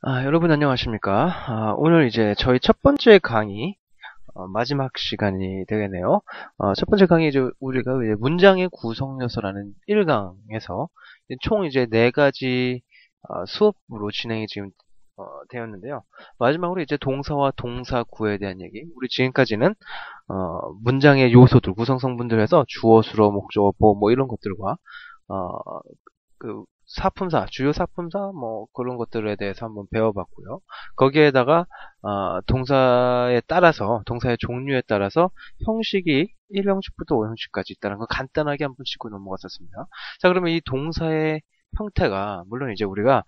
여러분 안녕하십니까? 오늘 이제 저희 첫 번째 강의, 마지막 시간이 되겠네요. 첫 번째 강의 우리가 이제 문장의 구성 요소라는 1강에서 총 이제 4가지 수업으로 진행이 지금 되었는데요. 마지막으로 이제 동사와 동사구에 대한 얘기. 우리 지금까지는 문장의 요소들, 구성 성분들에서 주어, 수로, 목적어, 보어 뭐 이런 것들과 어, 그 사품사, 주요 사품사 뭐 그런 것들에 대해서 한번 배워봤고요. 거기에다가 동사에 따라서 동사의 종류에 따라서 형식이 1형식부터 5형식까지 있다는 거 간단하게 한번 짚고 넘어갔었습니다. 자, 그러면 이 동사의 형태가 물론 이제 우리가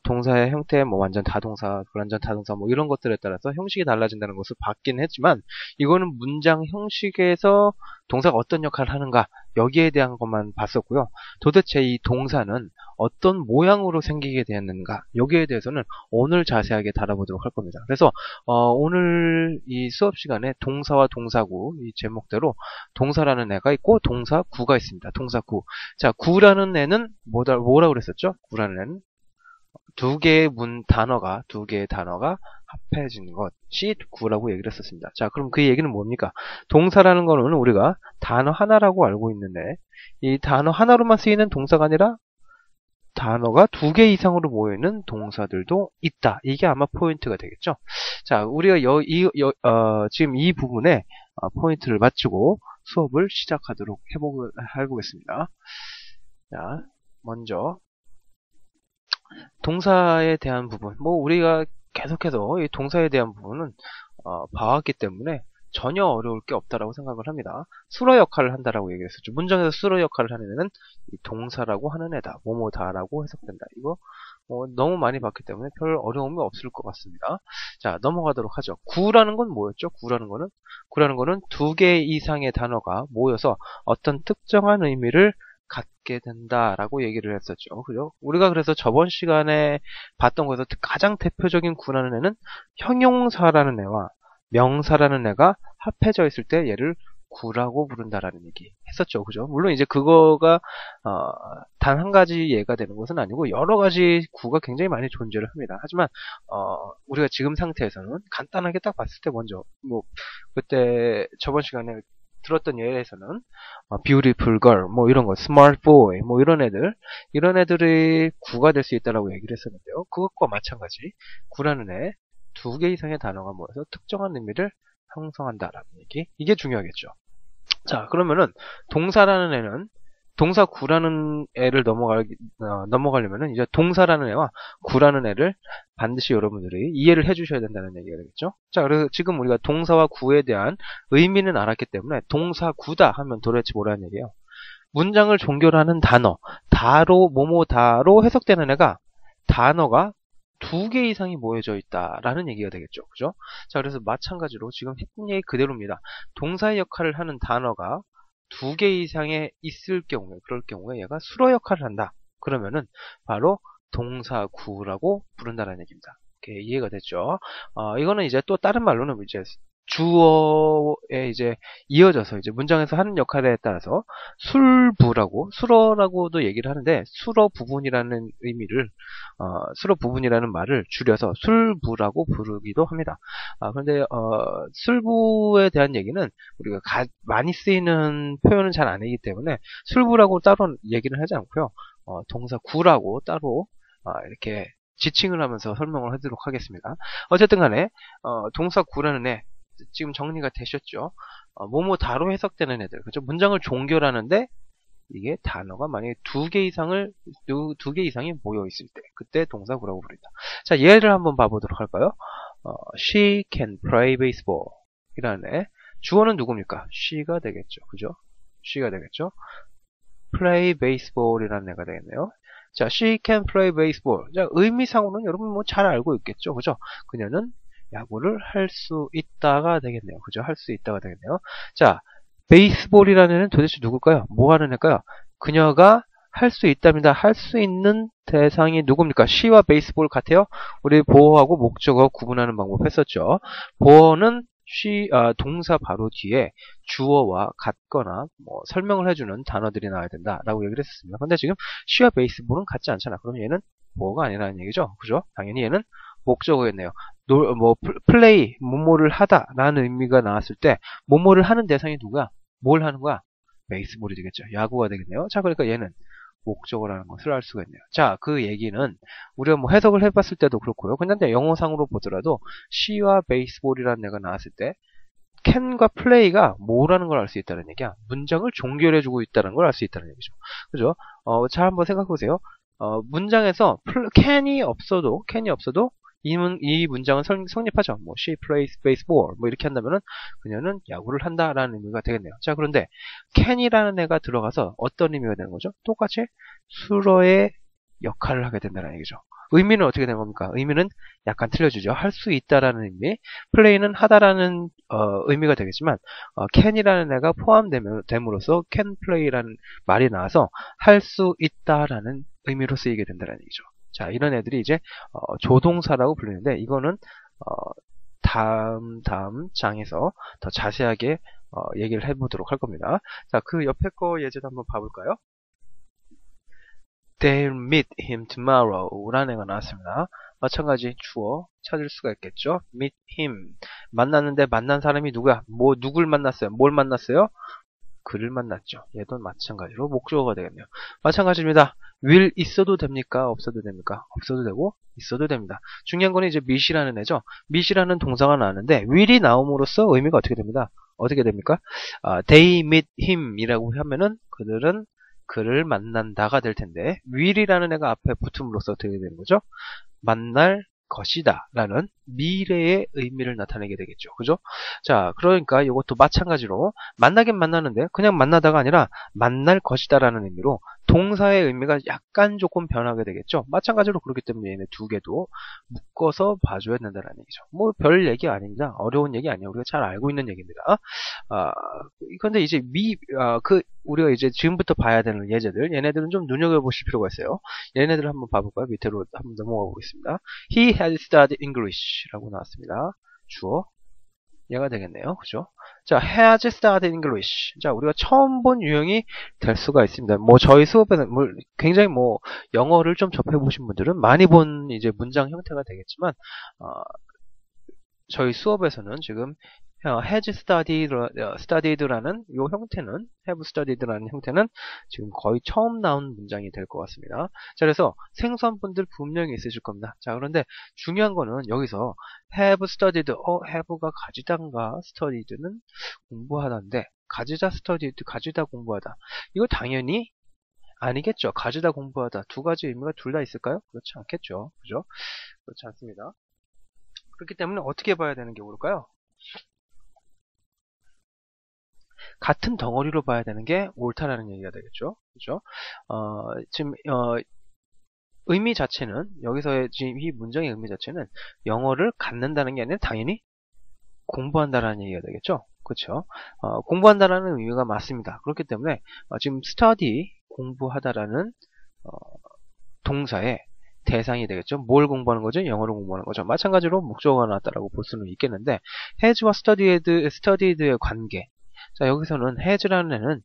동사의 형태 뭐 완전 다동사, 불완전 다동사 뭐 이런 것들에 따라서 형식이 달라진다는 것을 봤긴 했지만 이거는 문장 형식에서 동사가 어떤 역할을 하는가 여기에 대한 것만 봤었고요. 도대체 이 동사는 어떤 모양으로 생기게 되었는가 여기에 대해서는 오늘 자세하게 다뤄보도록 할 겁니다. 그래서 오늘 이 수업 시간에 동사와 동사구 이 제목대로 동사라는 애가 있고 동사구가 있습니다. 동사구. 자, 구라는 애는 뭐라고 그랬었죠? 구라는 애는 두 개의 단어가 합해진 것이 구라고 얘기를 했었습니다. 자, 그럼 그 얘기는 뭡니까? 동사라는 거는 우리가 단어 하나라고 알고 있는데 이 단어 하나로만 쓰이는 동사가 아니라 단어가 2개 이상으로 모여있는 동사들도 있다. 이게 아마 포인트가 되겠죠. 자, 우리가 지금 이 부분에 포인트를 맞추고 수업을 시작하도록 해보겠습니다. 자, 먼저 동사에 대한 부분, 뭐 우리가 계속해서 이 동사에 대한 부분은 봐왔기 때문에 전혀 어려울 게 없다라고 생각을 합니다. 수로 역할을 한다라고 얘기했었죠. 문장에서 수로 역할을 하는 애는 이 동사라고 하는 애다. 뭐뭐다라고 해석된다. 이거 너무 많이 봤기 때문에 별 어려움이 없을 것 같습니다. 자, 넘어가도록 하죠. 구라는 건 뭐였죠? 구라는 거는 2개 이상의 단어가 모여서 어떤 특정한 의미를 갖게 된다라고 얘기를 했었죠. 그죠? 우리가 그래서 저번 시간에 봤던 거에서 가장 대표적인 구라는 애는 형용사라는 애와 명사라는 애가 합해져 있을 때 얘를 구라고 부른다라는 얘기 했었죠. 그죠? 물론 이제 그거가 단 한 가지 예가 되는 것은 아니고 여러 가지 구가 굉장히 많이 존재를 합니다. 하지만 우리가 지금 상태에서는 간단하게 딱 봤을 때 먼저 뭐 그때 저번 시간에 들었던 예에서는 beautiful girl 뭐 이런 거, smart boy 뭐 이런 애들이 구가 될 수 있다라고 얘기를 했었는데요. 그것과 마찬가지 구라는 애 2개 이상의 단어가 모여서 특정한 의미를 형성한다라는 얘기. 이게 중요하겠죠. 자, 그러면은 동사라는 애는 동사 구라는 애를 넘어가려면은 이제 동사라는 애와 구라는 애를 반드시 여러분들이 이해를 해주셔야 된다는 얘기가 되겠죠. 자, 그래서 지금 우리가 동사와 구에 대한 의미는 알았기 때문에 동사 구다 하면 도대체 뭐라는 얘기예요? 문장을 종결하는 단어, 뭐뭐다로 해석되는 애가 단어가 2개 이상이 모여져 있다라는 얘기가 되겠죠. 그죠? 자, 그래서 마찬가지로 지금 했던 얘기 그대로입니다. 동사의 역할을 하는 단어가 2개 이상에 있을 경우에, 그럴 경우에 얘가 수로 역할을 한다. 그러면은 바로 동사구라고 부른다는 얘기입니다. 이렇게 이해가 됐죠? 이거는 이제 또 다른 말로는 이제 주어에 이제 이어져서 이제 문장에서 하는 역할에 따라서 수로라고도 얘기를 하는데 수로 부분이라는 말을 줄여서 술부라고 부르기도 합니다. 그런데 술부에 대한 얘기는 우리가 많이 쓰이는 표현은 잘 아니기 때문에 술부라고 따로 얘기를 하지 않고요. 동사 구라고 따로 이렇게 지칭을 하면서 설명을 하도록 하겠습니다. 어쨌든 간에 동사 구라는 애 지금 정리가 되셨죠? 뭐뭐다로 해석되는 애들, 그죠? 문장을 종결하는데 이게 단어가 만약에 2개 이상이 모여 있을 때, 그때 동사구라고 부른다. 자, 예를 한번 봐보도록 할까요? She can play baseball 이라는 애. 주어는 누굽니까? she가 되겠죠. 그죠? she가 되겠죠. play baseball 이라는 애가 되겠네요. 자, she can play baseball. 자, 의미상으로는 여러분 뭐 잘 알고 있겠죠. 그죠? 그녀는 야구를 할 수 있다가 되겠네요. 그죠? 할 수 있다가 되겠네요. 자, 베이스볼이라는 애는 도대체 누굴까요? 뭐 하는 애일까요? 그녀가 할 수 있답니다. 할 수 있는 대상이 누굽니까? she와 베이스볼 같아요? 우리 보어하고 목적어 구분하는 방법 했었죠. 보어는 동사 바로 뒤에 주어와 같거나 뭐 설명을 해주는 단어들이 나와야 된다라고 얘기를 했었습니다. 근데 지금 she와 베이스볼은 같지 않잖아. 그럼 얘는 뭐가 아니라는 얘기죠. 그죠? 당연히 얘는 목적어겠네요. 플레이, 뭐뭐를 하다 라는 의미가 나왔을 때 뭐뭐를 하는 대상이 누구야? 뭘 하는 거야? 베이스볼이 되겠죠. 야구가 되겠네요. 자, 그러니까 얘는 목적어라는 것을 알 수가 있네요. 자, 그 얘기는 우리가 뭐 해석을 해봤을 때도 그렇고요. 그냥 영어상으로 보더라도 she와 베이스볼이라는 애가 나왔을 때 can과 play가 뭐라는 걸 알 수 있다는 얘기야. 문장을 종결해주고 있다는 걸 알 수 있다는 얘기죠. 그죠? 잘 한번 생각해보세요. 문장에서 can이 없어도 이 문장은 성립하죠. 뭐 she plays baseball 뭐 이렇게 한다면은 그녀는 야구를 한다라는 의미가 되겠네요. 자, 그런데 can이라는 애가 들어가서 어떤 의미가 되는 거죠? 똑같이 수로의 역할을 하게 된다는 얘기죠. 의미는 어떻게 되는 겁니까? 의미는 약간 틀려주죠. 할 수 있다라는 의미, play는 하다라는 의미가 되겠지만 can이라는 애가 포함됨으로써 can play라는 말이 나와서 할 수 있다라는 의미로 쓰이게 된다는 얘기죠. 자, 이런 애들이 이제 조동사라고 불리는데 이거는 다음 장에서 더 자세하게 얘기를 해보도록 할 겁니다. 자, 그 옆에 거 예제도 한번 봐볼까요? They'll meet him tomorrow 라는 애가 나왔습니다. 마찬가지 주어 찾을 수가 있겠죠. meet him 만났는데 만난 사람이 누구야? 누굴 만났어요? 뭘 만났어요? 그를 만났죠. 얘도 마찬가지로 목적어가 되겠네요. 마찬가지입니다. will 있어도 됩니까? 없어도 됩니까? 없어도 되고 있어도 됩니다. 중요한 거는 이제 meet이라는 애죠. meet이라는 동사가 나왔는데 will이 나옴으로써 의미가 어떻게 됩니다. 어떻게 됩니까? They meet him 이라고 하면은 그들은 그를 만난다가 될 텐데 will이라는 애가 앞에 붙음으로써 어떻게 되는 거죠? 만날 것이다 라는 미래의 의미를 나타내게 되겠죠. 그죠? 자, 그러니까 이것도 마찬가지로 만나긴 만나는데 그냥 만나다가 아니라 만날 것이다 라는 의미로 동사의 의미가 약간 조금 변하게 되겠죠. 마찬가지로 그렇기 때문에 얘네 두 개도 묶어서 봐줘야 된다는 얘기죠. 뭐 별 얘기 아닙니다. 어려운 얘기 아니에요. 우리가 잘 알고 있는 얘기입니다. 근데 이제 우리가 이제 지금부터 봐야 되는 예제들, 얘네들은 좀 눈여겨보실 필요가 있어요. 얘네들을 한번 봐볼까요? 밑으로 한번 넘어가 보겠습니다. He had studied English 라고 나왔습니다. 주어. 얘가 되겠네요. 그죠? 자, has studied English. 자, 우리가 처음 본 유형이 될 수가 있습니다. 뭐, 저희 수업에는, 굉장히 영어를 좀 접해보신 분들은 많이 본 이제 문장 형태가 되겠지만, 저희 수업에서는 지금 has studied라는 이 형태는 have studied라는 형태는 지금 거의 처음 나온 문장이 될 것 같습니다. 자, 그래서 생소한 분들 분명히 있으실 겁니다. 자, 그런데 중요한 거는 여기서 have studied, have가 가지다인가 studied는 공부하다인데 가지다 studied, 가지다 공부하다. 이거 당연히 아니겠죠. 가지다 공부하다 두 가지 의미가 둘 다 있을까요? 그렇지 않겠죠. 그죠? 그렇지 않습니다. 그렇기 때문에 어떻게 봐야 되는 게 옳을까요? 같은 덩어리로 봐야 되는 게 옳다라는 얘기가 되겠죠. 그죠? 지금, 의미 자체는, 여기서의 지금 이 문장의 의미 자체는 영어를 갖는다는 게 아니라 당연히 공부한다라는 얘기가 되겠죠. 그렇죠? 공부한다라는 의미가 맞습니다. 그렇기 때문에, 지금 study, 공부하다라는, 동사의 대상이 되겠죠. 뭘 공부하는 거죠? 영어를 공부하는 거죠. 마찬가지로 목적어가 나왔다라고 볼 수는 있겠는데, has와 studied의 관계. 자, 여기서는 has라는 애는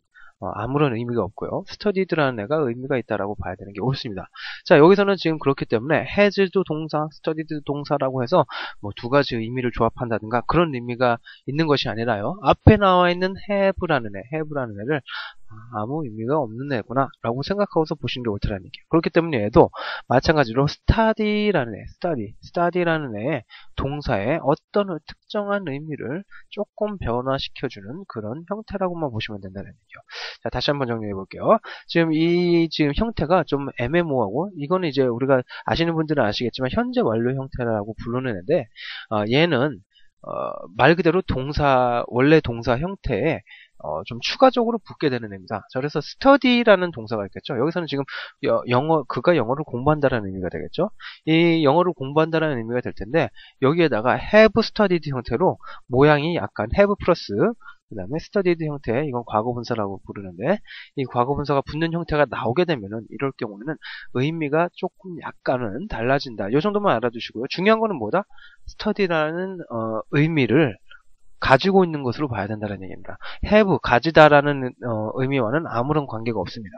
아무런 의미가 없고요. studied라는 애가 의미가 있다라고 봐야 되는 게 옳습니다. 자, 여기서는 지금 그렇기 때문에 has도 동사, studied도 동사라고 해서 뭐 두 가지 의미를 조합한다든가 그런 의미가 있는 것이 아니라요. 앞에 나와 있는 have라는 애를 아무 의미가 없는 애구나 라고 생각하고서 보시는 게 옳다는 얘기예요. 그렇기 때문에 얘도 마찬가지로 study라는 애의 동사의 어떤 특정한 의미를 조금 변화시켜주는 그런 형태라고만 보시면 된다는 얘기죠. 자, 다시 한번 정리해 볼게요. 지금 형태가 좀 애매모호하고 이거는 이제 우리가 아시는 분들은 아시겠지만 현재 완료 형태라고 부르는 애인데 얘는 말 그대로 원래 동사 형태에 좀 추가적으로 붙게 되는 애입니다. 자, 그래서 study라는 동사가 있겠죠. 여기서는 지금 그가 영어를 공부한다라는 의미가 되겠죠. 이 영어를 공부한다라는 의미가 될 텐데 여기에다가 have studied 형태로 모양이 약간 have 플러스 그 다음에 studied 형태, 이건 과거분사라고 부르는데 이 과거분사가 붙는 형태가 나오게 되면은 이럴 경우에는 의미가 조금 약간은 달라진다. 이 정도만 알아두시고요. 중요한 거는 뭐다? study라는 의미를 가지고 있는 것으로 봐야 된다는 얘기입니다. have, 가지다라는 의미와는 아무런 관계가 없습니다.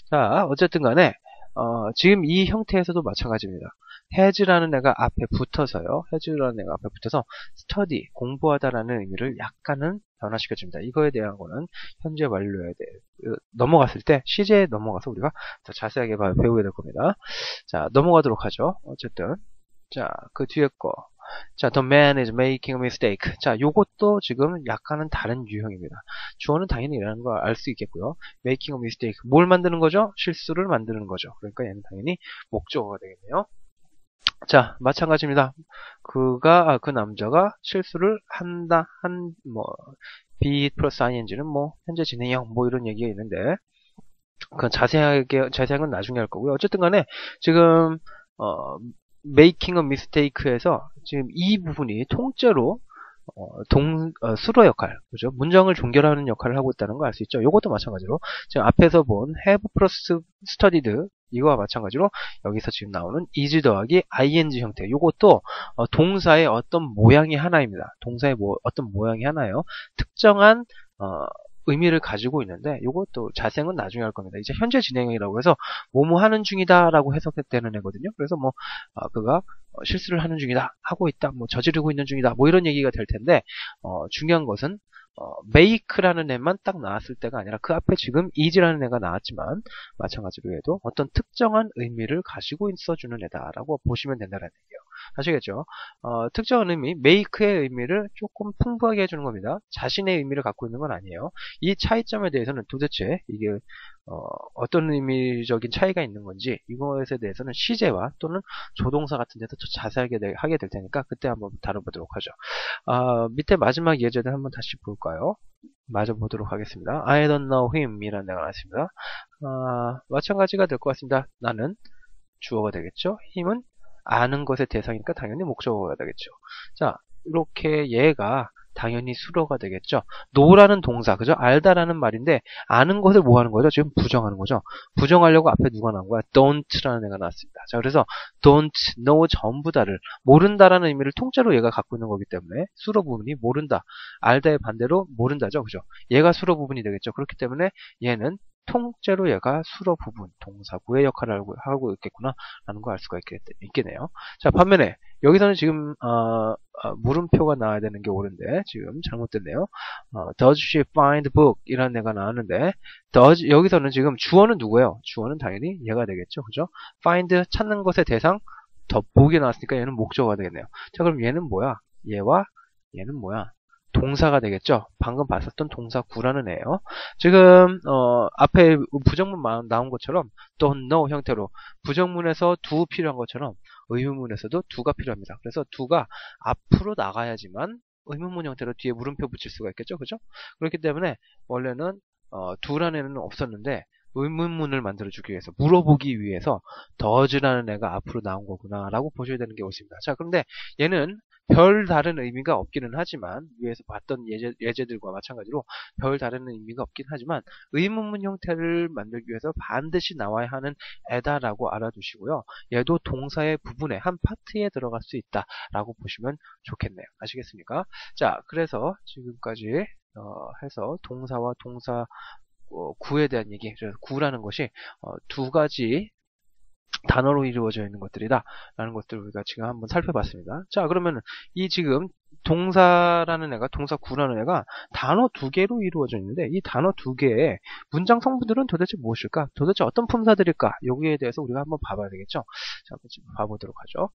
자, 어쨌든 간에 지금 이 형태에서도 마찬가지입니다. has라는 애가 앞에 붙어서요. has라는 애가 앞에 붙어서 study, 공부하다라는 의미를 약간은 변화시켜줍니다. 이거에 대한 거는 현재 완료에 대해 넘어갔을 때 시제에 넘어가서 우리가 더 자세하게 배우게 될 겁니다. 자, 넘어가도록 하죠. 어쨌든 자, 그 뒤에 거. 자, the man is making a mistake. 자, 요것도 지금 약간은 다른 유형입니다. 주어는 당연히 이라는 걸 알 수 있겠고요. making a mistake. 뭘 만드는 거죠? 실수를 만드는 거죠. 그러니까 얘는 당연히 목적어가 되겠네요. 자, 마찬가지입니다. 그 남자가 실수를 한다, be 플러스 ing는 현재 진행형, 이런 얘기가 있는데, 그건 자세한 건 나중에 할 거고요. 어쨌든 간에, 지금, making a mistake에서, 지금 이 부분이 통째로, 수로 역할, 그죠? 문장을 종결하는 역할을 하고 있다는 걸 알 수 있죠. 이것도 마찬가지로 지금 앞에서 본 have 플러스 studied 이거와 마찬가지로 여기서 지금 나오는 is 더하기 ing 형태. 이것도 동사의 어떤 모양이 하나입니다. 동사의 어떤 모양이 하나예요. 특정한 의미를 가지고 있는데 이것도 자세는 나중에 할 겁니다. 이제 현재 진행형이라고 해서 뭐뭐 하는 중이다라고 해석되는 애거든요. 그래서 그가 실수를 하는 중이다, 하고 있다, 저지르고 있는 중이다, 이런 얘기가 될 텐데 중요한 것은 make라는 애만 딱 나왔을 때가 아니라 그 앞에 지금 is라는 애가 나왔지만 마찬가지로 해도 어떤 특정한 의미를 가지고 있어주는 애다라고 보시면 된다는 얘기예요. 아시겠죠? 특정한 의미, make의 의미를 조금 풍부하게 해주는 겁니다. 자신의 의미를 갖고 있는 건 아니에요. 이 차이점에 대해서는 도대체 이게 어떤 의미적인 차이가 있는 건지 이것에 대해서는 시제와 또는 조동사 같은 데서 더 자세하게 하게 될 테니까 그때 한번 다뤄보도록 하죠. 밑에 마지막 예제들 한번 다시 볼까요? 마저 보도록 하겠습니다. I don't know him 이라는 데가 나왔습니다. 마찬가지가 될 것 같습니다. 나는 주어가 되겠죠. him은 아는 것의 대상이니까 당연히 목적어가 되겠죠. 자, 이렇게 얘가 당연히 수로가 되겠죠. know라는 동사, 그죠? 알다라는 말인데 아는 것을 뭐 하는 거죠? 지금 부정하는 거죠. 부정하려고 앞에 누가 나온 거야? don't라는 애가 나왔습니다. 자, 그래서 don't, know 전부 다를 모른다라는 의미를 통째로 얘가 갖고 있는 거기 때문에 수로 부분이 모른다. 알다의 반대로 모른다죠. 그죠? 얘가 수로 부분이 되겠죠. 그렇기 때문에 얘는 통째로 얘가 수로 부분, 동사구의 역할을 하고 있겠구나 라는 걸 알 수가 있겠네요. 자, 반면에 여기서는 지금 물음표가 나와야 되는 게 옳은데 지금 잘못됐네요. Does she find book? 이라는 애가 나왔는데 does, 여기서는 지금 주어는 누구예요? 주어는 당연히 얘가 되겠죠. 그죠? find 찾는 것의 대상 더 book이 나왔으니까 얘는 목적어가 되겠네요. 자, 그럼 얘는 뭐야? 얘와 얘는 뭐야? 동사가 되겠죠. 방금 봤었던 동사구라는 애예요. 지금 앞에 부정문 나온 것처럼 don't know 형태로 부정문에서 do 필요한 것처럼 의문문에서도 do가 필요합니다. 그래서 do가 앞으로 나가야지만 의문문 형태로 뒤에 물음표 붙일 수가 있겠죠. 그죠? 그렇기 때문에 원래는 do라는 애는 없었는데 의문문을 만들어주기 위해서 물어보기 위해서 does라는 애가 앞으로 나온 거구나 라고 보셔야 되는 게 옳습니다. 자, 그런데 얘는 별 다른 의미가 없기는 하지만 위에서 봤던 예제들과 마찬가지로 별 다른 의미가 없긴 하지만 의문문 형태를 만들기 위해서 반드시 나와야 하는 애다라고 알아두시고요. 얘도 동사의 부분에 한 파트에 들어갈 수 있다라고 보시면 좋겠네요. 아시겠습니까? 자, 그래서 지금까지 해서 동사와 동사 구에 대한 얘기, 그래서 구라는 것이 두 가지 단어로 이루어져 있는 것들이다 라는 것들을 우리가 지금 한번 살펴봤습니다. 자, 그러면 이 지금 동사라는 애가 동사구라는 애가 단어 두 개로 이루어져 있는데 이 단어 두 개의 문장 성분들은 도대체 무엇일까? 도대체 어떤 품사들일까? 여기에 대해서 우리가 한번 봐봐야 되겠죠. 자, 한번 봐보도록 하죠.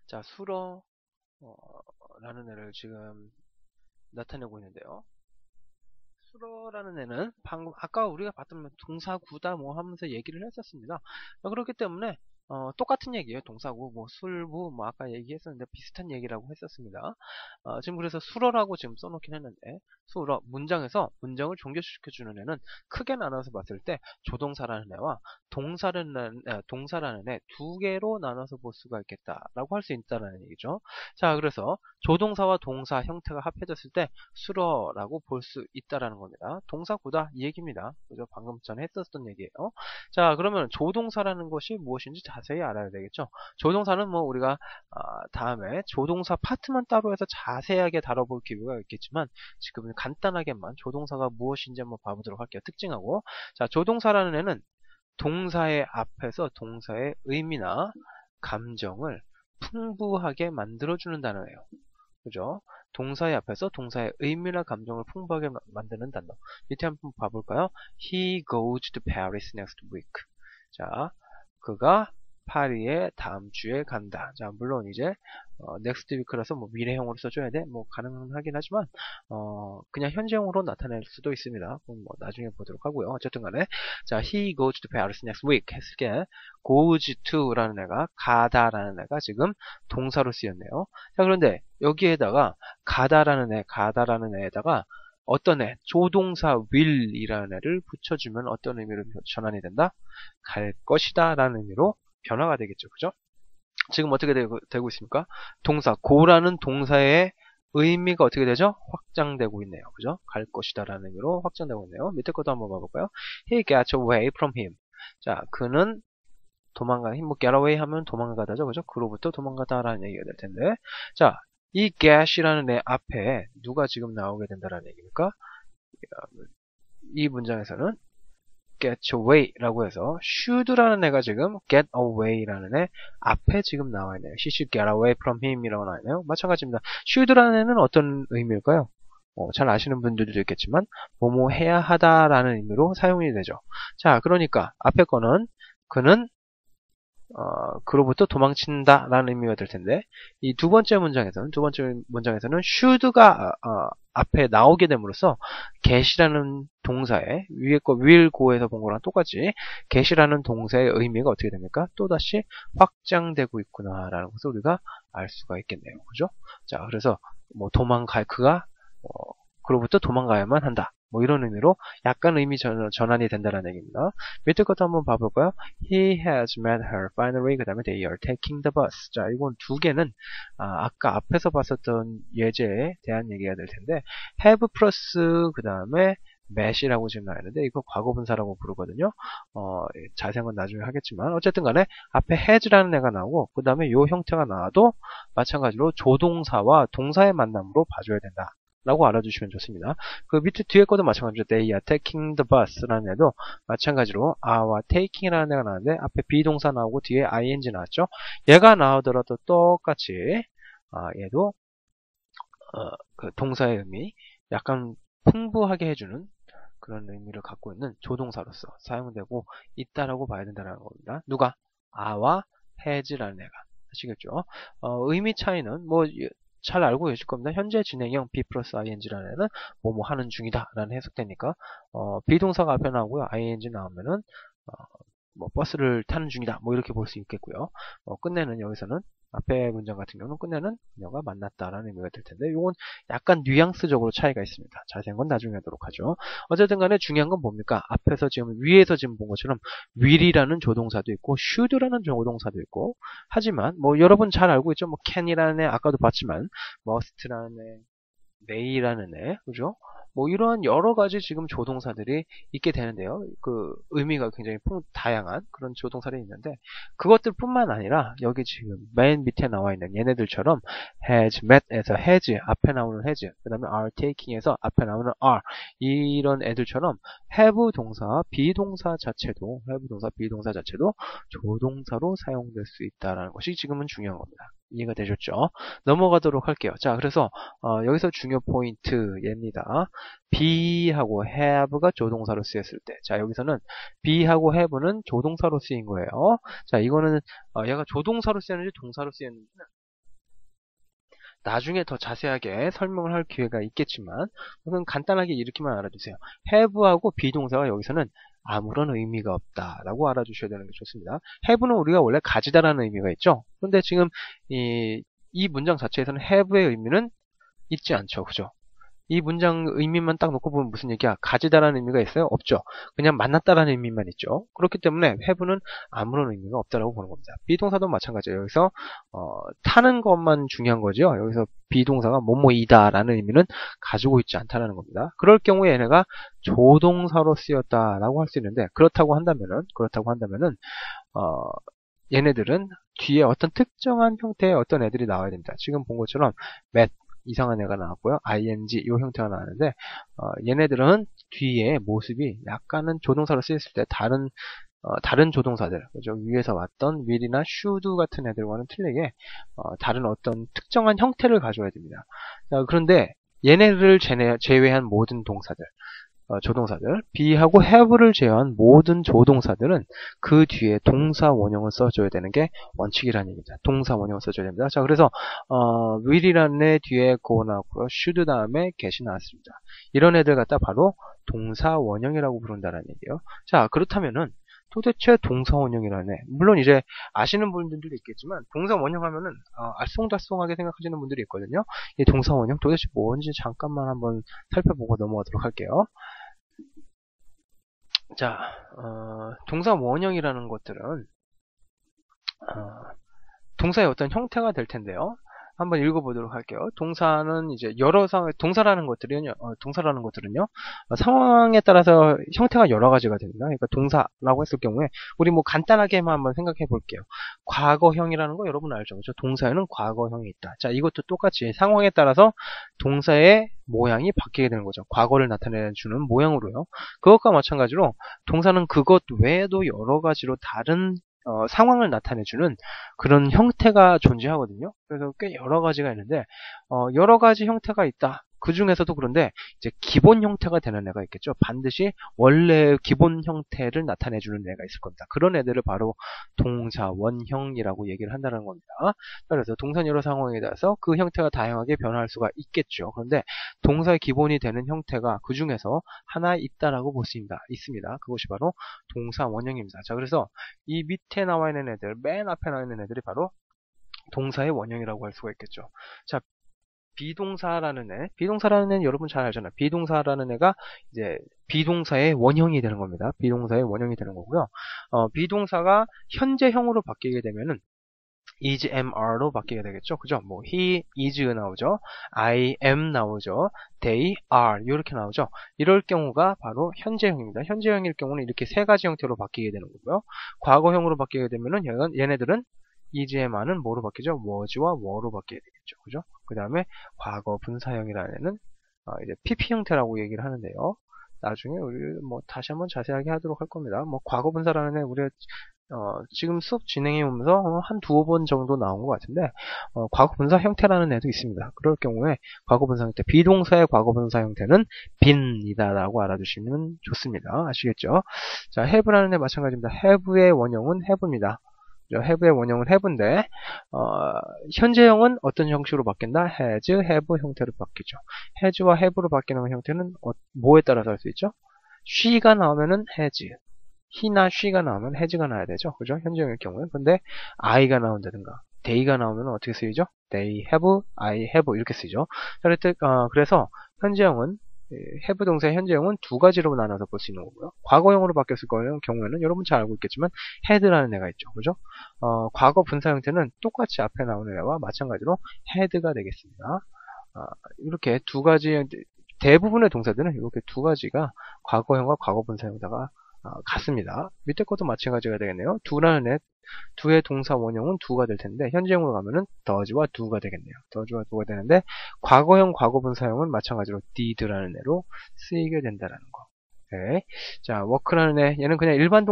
자, 수러 라는 애를 지금 나타내고 있는데요. 수러라는 애는 방금 아까 우리가 봤던 동사구다 하면서 얘기를 했었습니다. 그렇기 때문에 똑같은 얘기예요. 동사구, 술부, 아까 얘기했었는데 비슷한 얘기라고 했었습니다. 지금 그래서 수러라고 지금 써놓긴 했는데 수러 문장에서 문장을 종결시켜주는 애는 크게 나눠서 봤을 때 조동사라는 애와 동사라는 애 두 개로 나눠서 볼 수가 있겠다라고 할 수 있다는 얘기죠. 자, 그래서 조동사와 동사 형태가 합해졌을 때 수러라고 볼 수 있다라는 겁니다. 동사구다 이 얘기입니다. 그죠? 방금 전에 했었던 얘기예요. 자, 그러면 조동사라는 것이 무엇인지 자세히 알아야 되겠죠. 조동사는 뭐 우리가 다음에 조동사 파트만 따로 해서 자세하게 다뤄볼 기회가 있겠지만 지금은 간단하게만 조동사가 무엇인지 한번 봐보도록 할게요. 특징하고. 자, 조동사라는 애는 동사의 앞에서 동사의 의미나 감정을 풍부하게 만들어주는 단어예요. 그죠? 동사의 앞에서 동사의 의미나 감정을 풍부하게 만드는 단어. 밑에 한번 봐볼까요? He goes to Paris next week. 자, 그가 파리에 다음 주에 간다. 자, 물론 이제 next week라서 뭐 미래형으로 써줘야 돼? 뭐 가능하긴 하지만 그냥 현재형으로 나타낼 수도 있습니다. 뭐 나중에 보도록 하고요. 어쨌든 간에 자, he goes to Paris next week 했을 때 goes to라는 애가 가다라는 애가 지금 동사로 쓰였네요. 자, 그런데 여기에다가 가다라는 애에다가 어떤 애, 조동사 will이라는 애를 붙여주면 어떤 의미로 전환이 된다? 갈 것이다 라는 의미로 변화가 되겠죠. 그죠? 지금 어떻게 되고 있습니까? 동사, go라는 동사의 의미가 어떻게 되죠? 확장되고 있네요. 그죠? 갈 것이다 라는 의미로 확장되고 있네요. 밑에 것도 한번 봐볼까요? He got away from him. 자, 그는 뭐 get away 하면 도망가다죠. 그죠? 그로부터 도망가다라는 얘기가 될 텐데. 자, 이 get이라는 애 앞에 누가 지금 나오게 된다라는 얘기입니까? 이 문장에서는 get away라고 해서 should라는 애가 지금 get away라는 애 앞에 지금 나와 있네요. She should get away from him이라고 나와 있네요. 마찬가지입니다. should라는 애는 어떤 의미일까요? 잘 아시는 분들도 있겠지만 뭐뭐 해야 하다라는 의미로 사용이 되죠. 자, 그러니까 앞에 거는 그는 그로부터 도망친다 라는 의미가 될 텐데 이 두 번째 문장에서는 should가 앞에 나오게 됨으로써 get이라는 동사의 위에 거 will go에서 본 거랑 똑같이 get이라는 동사의 의미가 어떻게 됩니까? 또다시 확장되고 있구나 라는 것을 우리가 알 수가 있겠네요. 그죠? 자, 그래서 뭐 그가 그로부터 도망가야만 한다. 뭐 이런 의미로 약간 의미 전환이 된다는 얘기입니다. 밑에 것도 한번 봐볼까요? He has met her finally. 그 다음에 they are taking the bus. 자, 이건 두 개는 아까 앞에서 봤었던 예제에 대한 얘기가 될 텐데 have 플러스 그 다음에 met이라고 지금 나왔는데 이거 과거분사라고 부르거든요. 자세한 건 나중에 하겠지만 어쨌든 간에 앞에 has라는 애가 나오고 그 다음에 요 형태가 나와도 마찬가지로 조동사와 동사의 만남으로 봐줘야 된다. 라고 알아주시면 좋습니다. 그 밑에 뒤에 것도 마찬가지로 they are taking the bus라는 애도 마찬가지로 are와 taking이라는 애가 나왔는데 앞에 비동사 나오고 뒤에 ing 나왔죠. 얘가 나오더라도 똑같이 얘도 그 동사의 의미 약간 풍부하게 해주는 그런 의미를 갖고 있는 조동사로서 사용되고 있다라고 봐야 된다는 겁니다. 누가? a와 has라는 애가. 아시겠죠? 의미 차이는 뭐 잘 알고 계실 겁니다. 현재 진행형 be 플러스 ing라는 애는 뭐뭐 하는 중이다 라는 해석되니까 비동사가 앞에 나오고요. ing 나오면은 뭐 버스를 타는 중이다 뭐 이렇게 볼 수 있겠고요. 끝내는 여기서는 앞에 문장 같은 경우는 끝내는 그녀가 만났다라는 의미가 될 텐데 이건 약간 뉘앙스적으로 차이가 있습니다. 자세한 건 나중에 하도록 하죠. 어쨌든 간에 중요한 건 뭡니까? 앞에서 위에서 지금 본 것처럼 will이라는 조동사도 있고 should라는 조동사도 있고 하지만 뭐 여러분 잘 알고 있죠. 뭐 can이라는 애 아까도 봤지만 must라는 애 may라는 애 그죠? 뭐 이러한 여러 가지 지금 조동사들이 있게 되는데요. 그 의미가 굉장히 다양한 그런 조동사들이 있는데 그것들뿐만 아니라 여기 지금 맨 밑에 나와 있는 얘네들처럼 has met에서 has 앞에 나오는 has 그 다음에 are taking에서 앞에 나오는 are 이런 애들처럼 have 동사 비동사 자체도 조동사로 사용될 수 있다는 것이 지금은 중요한 겁니다. 이해가 되셨죠? 넘어가도록 할게요. 자, 그래서 여기서 중요 포인트 얘입니다. be하고 have가 조동사로 쓰였을 때, 자 여기서는 be하고 have는 조동사로 쓰인 거예요. 자, 이거는 얘가 조동사로 쓰였는지 동사로 쓰였는지 나중에 더 자세하게 설명을 할 기회가 있겠지만 우선 간단하게 이렇게만 알아두세요. have하고 비동사가 여기서는 아무런 의미가 없다라고 알아주셔야 되는 게 좋습니다. have는 우리가 원래 가지다라는 의미가 있죠. 그런데 지금 이 문장 자체에서는 have의 의미는 있지 않죠. 그죠? 이 문장 의미만 딱 놓고 보면 무슨 얘기야? 가지다라는 의미가 있어요? 없죠. 그냥 만났다라는 의미만 있죠. 그렇기 때문에 have는 아무런 의미가 없다라고 보는 겁니다. 비동사도 마찬가지예요. 여기서 타는 것만 중요한 거죠. 여기서 비동사가 뭐뭐이다라는 의미는 가지고 있지 않다라는 겁니다. 그럴 경우에 얘네가 조동사로 쓰였다라고 할 수 있는데 그렇다고 한다면은 얘네들은 뒤에 어떤 특정한 형태의 어떤 애들이 나와야 됩니다. 지금 본 것처럼 met 이상한 애가 나왔고요. ing 이 형태가 나왔는데 얘네들은 뒤에 모습이 약간은 조동사로 쓰였을 때 다른 조동사들, 그죠? 위에서 왔던 will이나 should 같은 애들과는 틀리게 다른 어떤 특정한 형태를 가져야 됩니다. 그런데 얘네를 제외한 모든 동사들, 조동사들, be하고 have를 제외한 모든 조동사들은 그 뒤에 동사 원형을 써줘야 되는 게 원칙이라는 얘기입니다. 동사 원형을 써줘야 됩니다. 자, 그래서 will이라는 애 뒤에 go 나왔고요. should 다음에 get이 나왔습니다. 이런 애들 갖다 바로 동사 원형이라고 부른다는 얘기예요. 자, 그렇다면은 도대체 동사 원형이라는 애, 물론 이제 아시는 분들도 있겠지만 동사 원형 하면은 알쏭달쏭하게 생각하시는 분들이 있거든요. 이 동사 원형 도대체 뭔지 잠깐만 한번 살펴보고 넘어가도록 할게요. 자, 동사 원형이라는 것들은 동사의 어떤 형태가 될 텐데요. 한번 읽어보도록 할게요. 동사는 이제 동사라는 것들은요, 상황에 따라서 형태가 여러 가지가 됩니다. 그러니까 동사라고 했을 경우에, 우리 뭐 간단하게만 한번 생각해 볼게요. 과거형이라는 거 여러분 알죠? 그렇죠? 동사에는 과거형이 있다. 자, 이것도 똑같이 상황에 따라서 동사의 모양이 바뀌게 되는 거죠. 과거를 나타내주는 모양으로요. 그것과 마찬가지로 동사는 그것 외에도 여러 가지로 다른 상황을 나타내주는 그런 형태가 존재하거든요. 그래서 꽤 여러 가지가 있는데 여러 가지 형태가 있다. 그 중에서도 그런데 이제 기본 형태가 되는 애가 있겠죠. 반드시 원래의 기본 형태를 나타내주는 애가 있을 겁니다. 그런 애들을 바로 동사 원형이라고 얘기를 한다는 겁니다. 그래서 동사 여러 상황에 따라서 그 형태가 다양하게 변화할 수가 있겠죠. 그런데 동사의 기본이 되는 형태가 그 중에서 하나 있다라고 볼 수 있습니다. 그것이 바로 동사 원형입니다. 자, 그래서 이 밑에 나와 있는 애들, 맨 앞에 나와 있는 애들이 바로 동사의 원형이라고 할 수가 있겠죠. 자, 비동사라는 애는 여러분 잘 알잖아요. 비동사라는 애가 이제 비동사의 원형이 되는 겁니다. 비동사의 원형이 되는 거고요. 비동사가 현재형으로 바뀌게 되면은 is, am, are로 바뀌게 되겠죠. 그죠? 뭐 he is 나오죠. I am 나오죠. they are 이렇게 나오죠. 이럴 경우가 바로 현재형입니다. 현재형일 경우는 이렇게 세 가지 형태로 바뀌게 되는 거고요. 과거형으로 바뀌게 되면은 얘네들은 is, am, are는 뭐로 바뀌죠? was와 were로 바뀌게 되겠죠. 그죠? 그 다음에 과거 분사형이라는 애는 이제 PP 형태라고 얘기를 하는데요. 나중에 우리 뭐 다시 한번 자세하게 하도록 할 겁니다. 뭐 과거 분사라는 애 우리가 지금 수업 진행해 오면서 한 두어 번 정도 나온 것 같은데 과거 분사 형태라는 애도 있습니다. 그럴 경우에 과거 분사 형태, 비동사의 과거 분사 형태는 been이다라고 알아두시면 좋습니다. 아시겠죠? 자, have라는 애 마찬가지입니다. have의 원형은 have입니다. have의 원형은 have인데 현재형은 어떤 형식으로 바뀐다? has, have 형태로 바뀌죠. has와 have로 바뀌는 형태는 뭐에 따라서 할 수 있죠? she가 나오면은 has, he나 she가 나오면 has가 나야 되죠. 그죠? 현재형일 경우에. 근데 I가 나온다든가 they가 나오면 어떻게 쓰이죠? They have, I have 이렇게 쓰이죠. 그래서 현재형은 have 동사의 현재형은 두 가지로 나눠서 볼 수 있는 거고요. 과거형으로 바뀌었을 경우에는 여러분 잘 알고 있겠지만 had라는 애가 있죠. 그죠? 과거 분사 형태는 똑같이 앞에 나오는 애와 마찬가지로 had가 되겠습니다. 이렇게 두 가지 대부분의 동사들은 이렇게 두 가지가 과거형과 과거 분사 형태가 같습니다. 밑에 것도 마찬가지가 되겠네요. 두의 동사 원형은 두가 될 텐데 현재형으로 가면은 does와 do가 되겠네요. does와 do가 되는데 과거형, 과거분사형은 마찬가지로 did라는 애로 쓰이게 된다는 거. 네. 자, work라는 애, 얘는 그냥 일반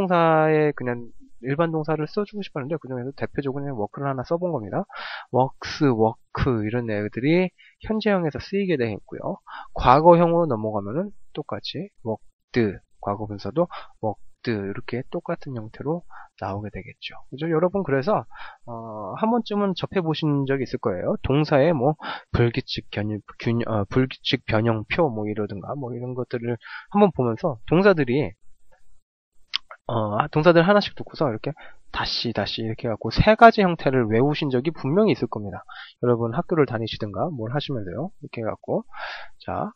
동사를 써주고 싶었는데 그 중에서 대표적으로 그냥 work를 하나 써본 겁니다. works, work 이런 애들이 현재형에서 쓰이게 되겠고요. 과거형으로 넘어가면은 똑같이 worked, 과거분사도 worked 이렇게 똑같은 형태로 나오게 되겠죠. 그죠? 여러분 그래서 한 번쯤은 접해 보신 적이 있을 거예요. 동사의 뭐 불규칙 변형표 뭐 이러든가 뭐 이런 것들을 한번 보면서 동사들 하나씩 두고서 이렇게 다시 이렇게 갖고 세 가지 형태를 외우신 적이 분명히 있을 겁니다. 여러분 학교를 다니시든가 뭘 하시면 돼요. 이렇게 해갖고 자.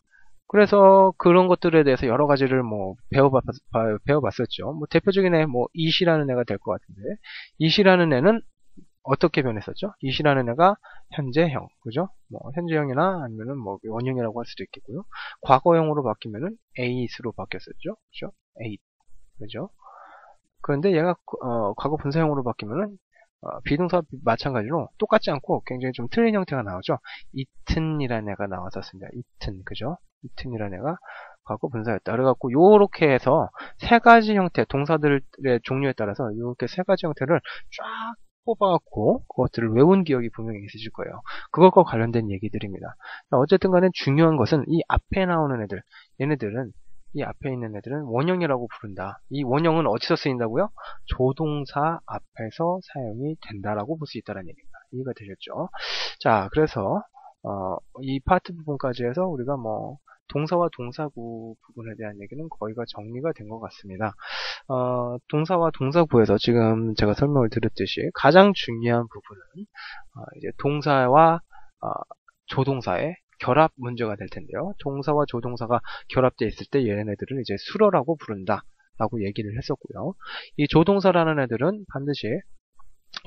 그래서 그런 것들에 대해서 여러 가지를 뭐 배워봤었죠. 뭐 대표적인 애, 뭐 it이라는 애가 될 것 같은데, it이라는 애는 어떻게 변했었죠? it이라는 애가 현재형, 그죠? 뭐 현재형이나 아니면은 뭐 원형이라고 할 수도 있겠고요. 과거형으로 바뀌면은 ate로 바뀌었었죠, 그죠? ate, 그죠? 그런데 얘가 과거 분사형으로 바뀌면은 비동사 마찬가지로 똑같지 않고 굉장히 좀 틀린 형태가 나오죠. eaten이라는 애가 나왔었습니다. eaten, 그죠? eaten이라는 애가 과거 분사였다. 그래갖고 요렇게 해서 세 가지 형태, 동사들의 종류에 따라서 이렇게 세 가지 형태를 쫙 뽑아갖고 그것들을 외운 기억이 분명히 있으실 거예요. 그것과 관련된 얘기들입니다. 어쨌든 간에 중요한 것은 이 앞에 나오는 애들, 얘네들은 이 앞에 있는 애들은 원형이라고 부른다. 이 원형은 어디서 쓰인다고요? 조동사 앞에서 사용이 된다라고 볼 수 있다는 얘기입니다. 이해가 되셨죠? 자, 그래서 이 파트 부분까지 해서 우리가 뭐 동사와 동사구 부분에 대한 얘기는 거의가 정리가 된 것 같습니다. 동사와 동사구에서 지금 제가 설명을 드렸듯이 가장 중요한 부분은 이제 동사와 조동사의 결합 문제가 될 텐데요. 동사와 조동사가 결합되어 있을 때 얘네들을 이제 수러라고 부른다 라고 얘기를 했었고요. 이 조동사라는 애들은 반드시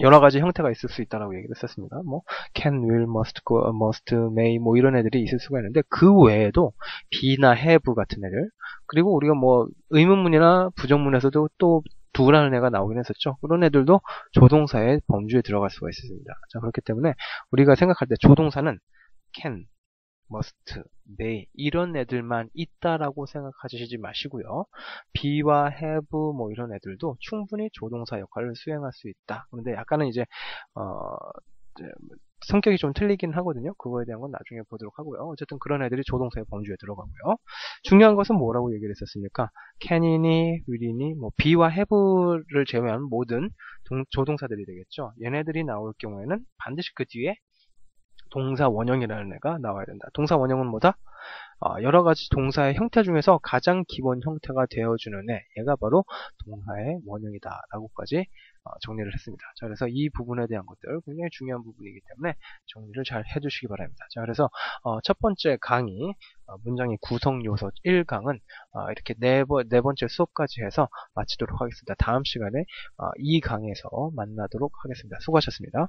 여러 가지 형태가 있을 수 있다라고 얘기를 했었습니다. 뭐 can, will, must, go, must, may 뭐 이런 애들이 있을 수가 있는데 그 외에도 be나 have 같은 애들, 그리고 우리가 뭐 의문문이나 부정문에서도 또 do라는 애가 나오긴 했었죠. 그런 애들도 조동사의 범주에 들어갈 수가 있습니다. 자, 그렇기 때문에 우리가 생각할 때 조동사는 can, must, may 이런 애들만 있다라고 생각하시지 마시고요. be와 have 뭐 이런 애들도 충분히 조동사 역할을 수행할 수 있다. 그런데 약간은 이제 성격이 좀 틀리긴 하거든요. 그거에 대한 건 나중에 보도록 하고요. 어쨌든 그런 애들이 조동사의 범주에 들어가고요. 중요한 것은 뭐라고 얘기를 했었습니까? can이니, will이니, 뭐 be와 have를 제외한 모든 조동사들이 되겠죠. 얘네들이 나올 경우에는 반드시 그 뒤에 동사 원형이라는 애가 나와야 된다. 동사 원형은 뭐다? 여러 가지 동사의 형태 중에서 가장 기본 형태가 되어주는 애, 얘가 바로 동사의 원형이다 라고까지 정리를 했습니다. 자, 그래서 이 부분에 대한 것들 굉장히 중요한 부분이기 때문에 정리를 잘 해주시기 바랍니다. 자, 그래서 첫 번째 강의 문장의 구성 요소 1강은 이렇게 네 번째 수업까지 해서 마치도록 하겠습니다. 다음 시간에 이 강에서 만나도록 하겠습니다. 수고하셨습니다.